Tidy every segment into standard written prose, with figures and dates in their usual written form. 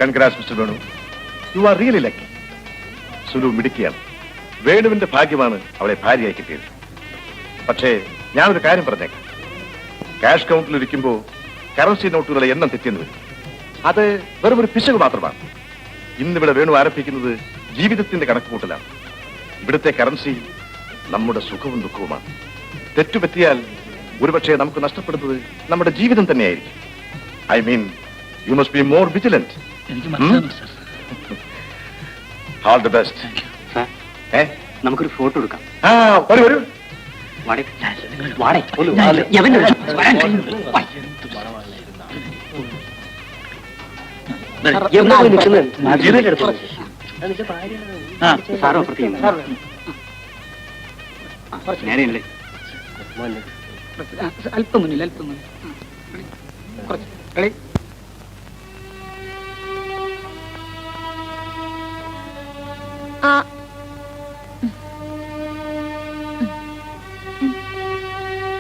Congrats mister Venu. You are really lucky. Sulu മിടുക്കിയാണ്. വേണുവിന്റെ ഭാഗ്യമാണ് അവളെ ഭാര്യയായി കിട്ടിയത്. പക്ഷേ ഞാനൊരു കാര്യം പറഞ്ഞേക്കാം. ക്യാഷ് കൗണ്ടിൽ ഇരിക്കുമ്പോൾ കറൻസി നോട്ടുകളെ എണ്ണം തെറ്റിയെന്ന് വരും. അത് വെറും ഒരു പിശക് മാത്രമാണ്. ഇന്നിവിടെ വേണു ആരംഭിക്കുന്നത് ജീവിതത്തിന്റെ കണക്കുകൂട്ടലാണ്. ഇവിടുത്തെ കറൻസി നമ്മുടെ സുഖവും ദുഃഖവുമാണ്. തെറ്റുപറ്റിയാൽ ഒരുപക്ഷെ നമുക്ക് നഷ്ടപ്പെടുന്നത് നമ്മുടെ ജീവിതം തന്നെയായിരിക്കും. I mean you must be more vigilant. All the best. നമുക്കൊരു ഫോട്ടോ എടുക്കാം. വരൂ വരൂ. അല്പം മുന്നിൽ അല്പം മുന്നിൽ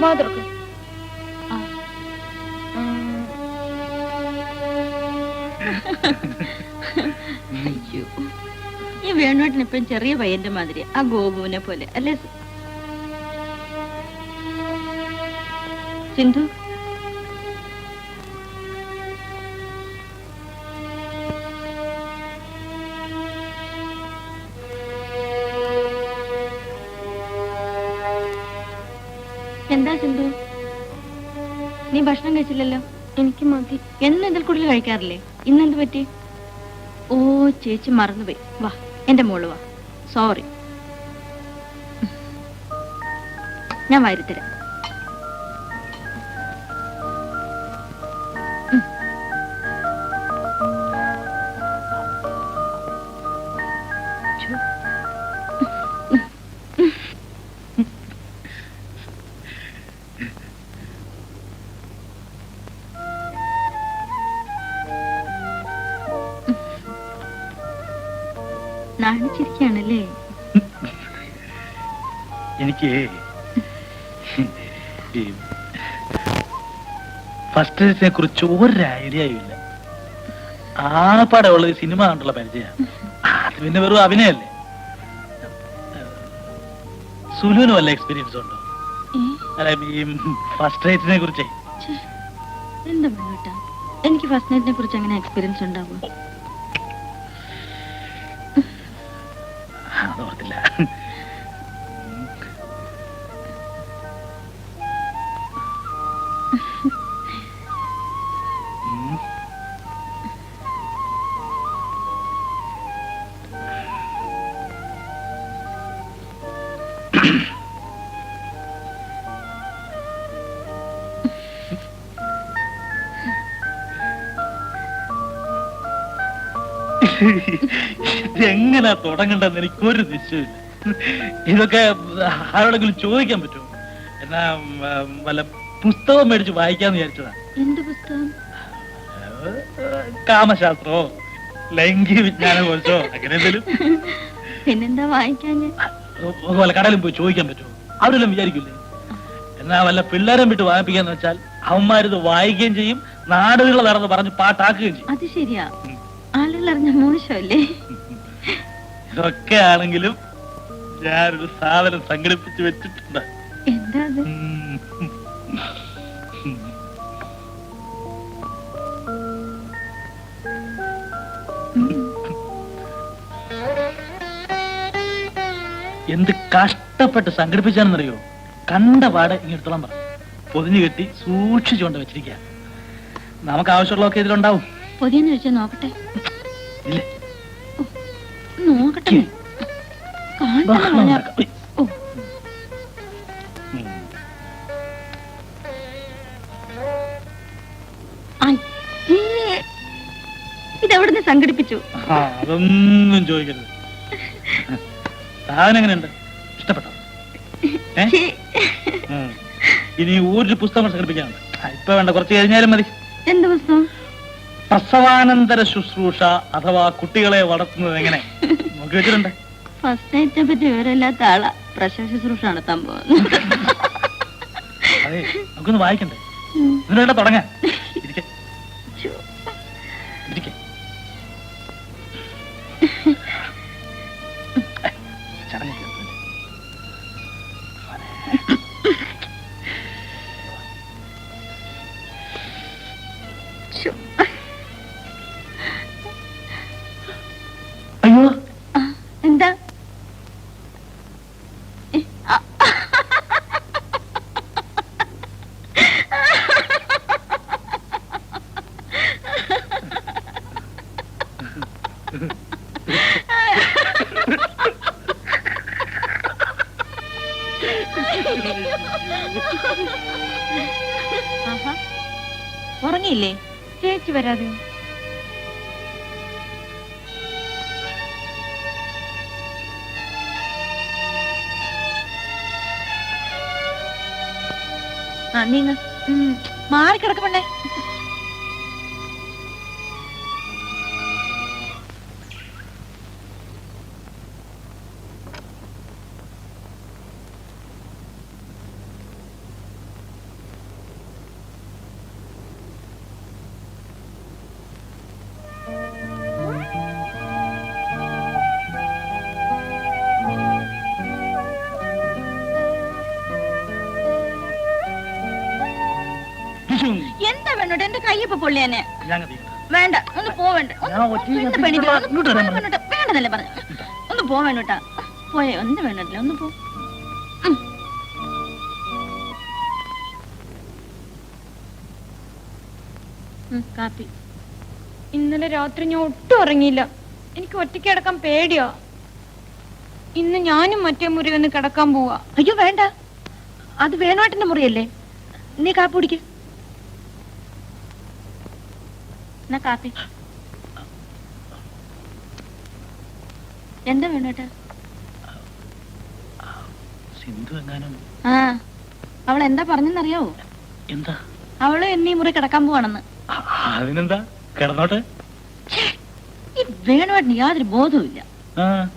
മാതൃക്ക് അയ്യോ, ഈ വേണുവേട്ടനിപ്പം ചെറിയ പയ്യന്റെ മാതിരി, ആ ഗോപുവിനെ പോലെ അല്ലേ സിന്ധു? എന്താ സിന്ധു, നീ ഭക്ഷണം കഴിച്ചില്ലല്ലോ? എനിക്ക് മതി. എന്നും ഇതിൽ കൂടുതൽ കഴിക്കാറില്ലേ? ഇന്നെന്ത് പറ്റി? ഓ, ചേച്ചി മറന്നുപോയി. വാ എന്റെ മോള് വാ. സോറി, ഞാൻ വാരിത്തരാം. നാണിച്ചിരിക്കുകയാണല്ലേ? എനിക്ക് ഫസ്റ്റ് ഡേറ്റിനെ കുറിച്ച് ഒരു ഐഡിയയും ഇല്ല. ആപ്പാടെ ഉള്ളത് സിനിമ കണ്ടുള്ള പരിചയമാണ്. അത് പിന്നെ വെറും അഭിനയല്ലേ. സുലുവിന് വല്ല എക്സ്പീരിയൻസ് ഉണ്ടോ? അല്ല, ഈ ഫസ്റ്റ് ഡേറ്റിനെ കുറിച്ച്. എന്താ വേണോട്ടാ, എനിക്ക് ഫസ്റ്റ് നൈറ്റിനെ കുറിച്ച് അങ്ങനെ എക്സ്പീരിയൻസ് ഉണ്ടാവും? അതോർത്തില്ല. എങ്ങനാ തുടങ്ങണ്ടെന്ന് എനിക്കൊരു നിശ്ചയമില്ല. ഇതൊക്കെ ആരോടെങ്കിലും ചോദിക്കാൻ പറ്റുമോ? എന്നാ വല്ല പുസ്തകം മേടിച്ച് വായിക്കാന്ന് വിചാരിച്ചതാ. എന്ത് പുസ്തകം? കാമശാസ്ത്രമോ ലൈംഗിക വിജ്ഞാന കോഴ്സോ അങ്ങനെ എന്തെങ്കിലും. പിന്നെന്താ വായിക്കാന്? വല്ല കടയിലും പോയി ചോദിക്കാൻ പറ്റുമോ? അവരെല്ലാം വിചാരിക്കില്ലേ? എന്നാ വല്ല പിള്ളേരെ വിട്ട് വായിപ്പിക്കാന്ന് വെച്ചാൽ അവന്മാരിത് വായിക്കുകയും ചെയ്യും, നാടുകളെ നടന്ന് പറഞ്ഞ് പാട്ടാക്കുകയും ചെയ്യും. അത് ശരിയാ, ആളുകൾ അറിഞ്ഞ മോശമല്ലേ? ഇതൊക്കെ ആണെങ്കിലും ഞാനൊരു സാധനം സംഘടിപ്പിച്ച് വെച്ചിട്ടുണ്ട്. എന്താ അത്? എന്ത് കഷ്ടപ്പെട്ട് സംഘടിപ്പിച്ചാണെന്നറിയോ? കണ്ട പാടെ ഇങ്ങെടുത്തോളം പറ, പൊതിഞ്ഞു കെട്ടി സൂക്ഷിച്ചുകൊണ്ട് വെച്ചിരിക്കുക. നമുക്ക് ആവശ്യമുള്ളതൊക്കെ ഇതിലുണ്ടാവും. പൊതിയെന്ന് വെച്ചാൽ നോക്കട്ടെ. ഇല്ലേ, നോക്കട്ടെ. ഇതെവിടുന്ന് സംഘടിപ്പിച്ചു? അതൊന്നും ചോദിക്കരുത്. സാധനം എങ്ങനെയുണ്ട്? ഇഷ്ടപ്പെട്ടോ? ഇനി ഒരു പുസ്തകം സംഘടിപ്പിക്കാനുണ്ട്. ഇപ്പൊ വേണ്ട, കുറച്ച് കഴിഞ്ഞാലും മതി. എന്ത് പുസ്തകം? പ്രസവാനന്തര ശുശ്രൂഷ അഥവാ കുട്ടികളെ വളർത്തുന്നത് എങ്ങനെ നോക്കി വെച്ചിട്ടുണ്ട്. ഫസ്റ്റ് നൈറ്റിനെ പറ്റി വിവരമില്ലാത്ത ആളാ പ്രസവ ശുശ്രൂഷ നടത്താൻ പോകുന്നത്. അതെ, നമുക്കൊന്ന് വായിക്കണ്ടേ? ഇതിനുള്ള തുടങ്ങാൻ. ആഹാ. ഉറങ്ങിയില്ലേ? ചേച്ചി വരാതെ ആ നീങ്ങ മാറിക്കിടക്കണ്ടേ. എന്താ വേണോട്ടെ? എന്റെ കയ്യപ്പ പൊള്ളിയാനെ. വേണ്ട, ഒന്ന് പോവേണ്ട. വേണ്ടതല്ലേ പറഞ്ഞു. ഒന്ന് പോവേണ്ടട്ടാ. പോയേ, ഒന്ന് വേണ്ടല്ലേ, ഒന്ന് പോ. കാപ്പി. ഇന്നലെ രാത്രി ഞാൻ ഒട്ടും ഉറങ്ങിയില്ല. എനിക്ക് ഒറ്റയ്ക്ക് കിടക്കാൻ പേടിയാ. ഇന്ന് ഞാനും മറ്റേ മുറി വന്ന് കിടക്കാൻ പോവാ. അയ്യോ വേണ്ട, അത് വേണോട്ടന്റെ മുറിയല്ലേ. നീ കാപ്പി കുടിക്ക്. എന്നാ കാപ്പി. എന്താ വേണോട്ടാ? സിന്ധു എങ്ങാനും. ആ, അവൾ എന്താ പറഞ്ഞെന്നറിയാവോ? എന്താ? അവള് എന്നീ മുറി കിടക്കാൻ പോവാണെന്ന്. അതിനെന്താ, കിടന്നോട്ടെ. ഈ വേണുവാട്ടിന് യാതൊരു ബോധവും ഇല്ല.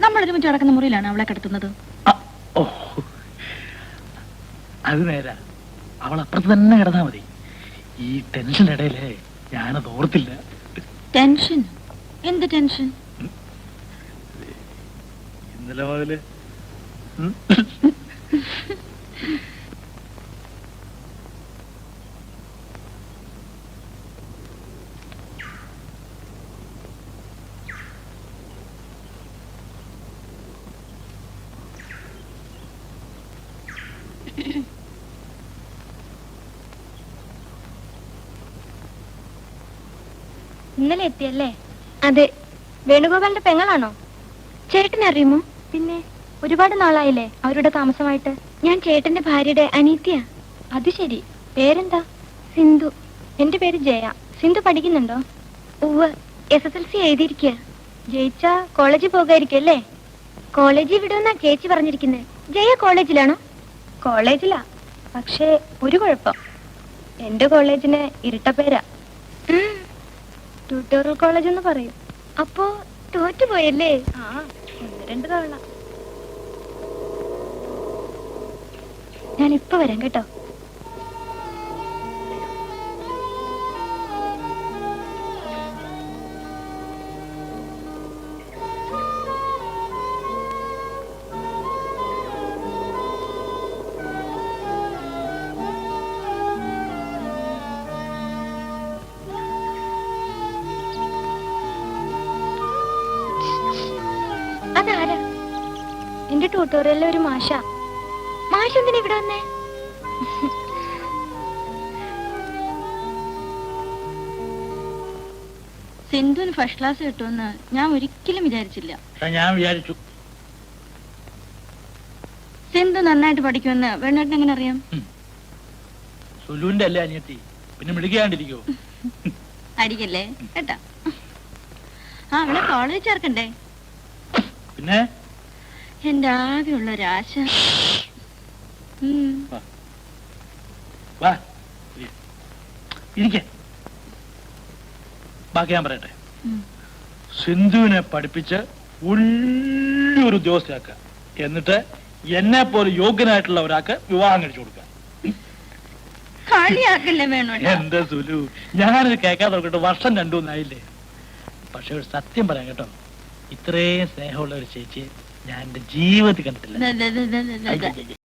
നമ്മളൊരുമിച്ച് കിടക്കുന്ന മുറിയിലാണ് അവളെ കിടത്തുന്നത്. ഓ, അത് നേരാ. അവൾ അപ്പുറത്ത് തന്നെ കിടന്നാ മതി. ഈ ടെൻഷന്റെ ഇടയിലേ ഞാനത് ഓർത്തില്ല. ടെൻഷൻ? എന്ത് ടെൻഷൻ? ഇന്നലെ മുതല് ഇന്നലെ എത്തിയല്ലേ? അതെ. വേണുഗോപാലിന്റെ പെങ്ങളാണോ? ചേട്ടനെ അറിയുമോ? പിന്നെ ഒരുപാട് നാളായില്ലേ അവരുടെ താമസമായിട്ട്. ഞാൻ ചേട്ടന്റെ ഭാര്യയുടെ അനീത്തിയ. അത് ശരി. പേരെന്താ? സിന്ധു. എന്റെ പേര് ജയ. സിന്ധു പഠിക്കുന്നുണ്ടോ? ഉവ്വ്, SSLC എഴുതിയിരിക്കുക. ജയിച്ചാ കോളേജിൽ പോകായിരിക്കും അല്ലേ? കോളേജിൽ വിടുമെന്നാ ചേച്ചി പറഞ്ഞിരിക്കുന്നത്. ജയ കോളേജിലാണോ? കോളേജിലാ, പക്ഷേ ഒരു കുഴപ്പം. എന്റെ കോളേജിന് ഇരട്ടപ്പേരാ. ട്യൂട്ടോറിയൽ കോളേജ് എന്ന് പറയും. അപ്പോ തോറ്റുപോയല്ലേ? ആ, 1-2 തവണ. ഞാൻ ഇപ്പൊ വരാം കേട്ടോ. അതാരാ? എന്റെ ട്യൂട്ടോറിയലിലെ ഒരു മാഷ. മാഷ് എന്തിനാ ഇവിടെ വന്നേ? സിന്ധുവിന് ഫസ്റ്റ് ക്ലാസ് കിട്ടുമെന്ന് ഞാൻ ഒരിക്കലും വിചാരിച്ചില്ല. ഞാൻ വിചാരിച്ചു. സിന്ധു നന്നായിട്ട് പഠിക്കുമെന്ന് വേണേട്ടൻ എങ്ങനെ അറിയാം? സുലുവിന്റെ അല്ലേ അനിയത്തി, പിന്നെ മിടിക്കാണ്ടിരിക്കോ? അടിക്കല്ലേ കേട്ടാ. ആ, അവളെ കോളേജ് ചേർക്കണ്ടേ? പിന്നെ എന്റെ ആകെയുള്ള ഒരാശ. വാ ഇരിക്ക. ബാക്കി ഞാൻ പറയട്ടെ. സിന്ധുവിനെ പഠിപ്പിച്ച് വലിയൊരു ഉദ്യോഗസ്ഥയാക്ക, എന്നിട്ട് എന്നെ പോലെ യോഗ്യനായിട്ടുള്ള ഒരാൾക്ക് വിവാഹം കഴിച്ചു കൊടുക്കുക. കളിയാക്കല്ലേ വേണോ? എന്താ സുലു, ഞാനത് കേൾക്കാൻ തുടങ്ങിട്ട് വർഷം 2-3 പക്ഷെ ഒരു സത്യം പറയാം കേട്ടോ, ഇത്രയും സ്നേഹമുള്ള ഒരു ചേച്ചിയെ ഞാൻ എന്റെ ജീവിതത്തിൽ കണ്ടിട്ടില്ല.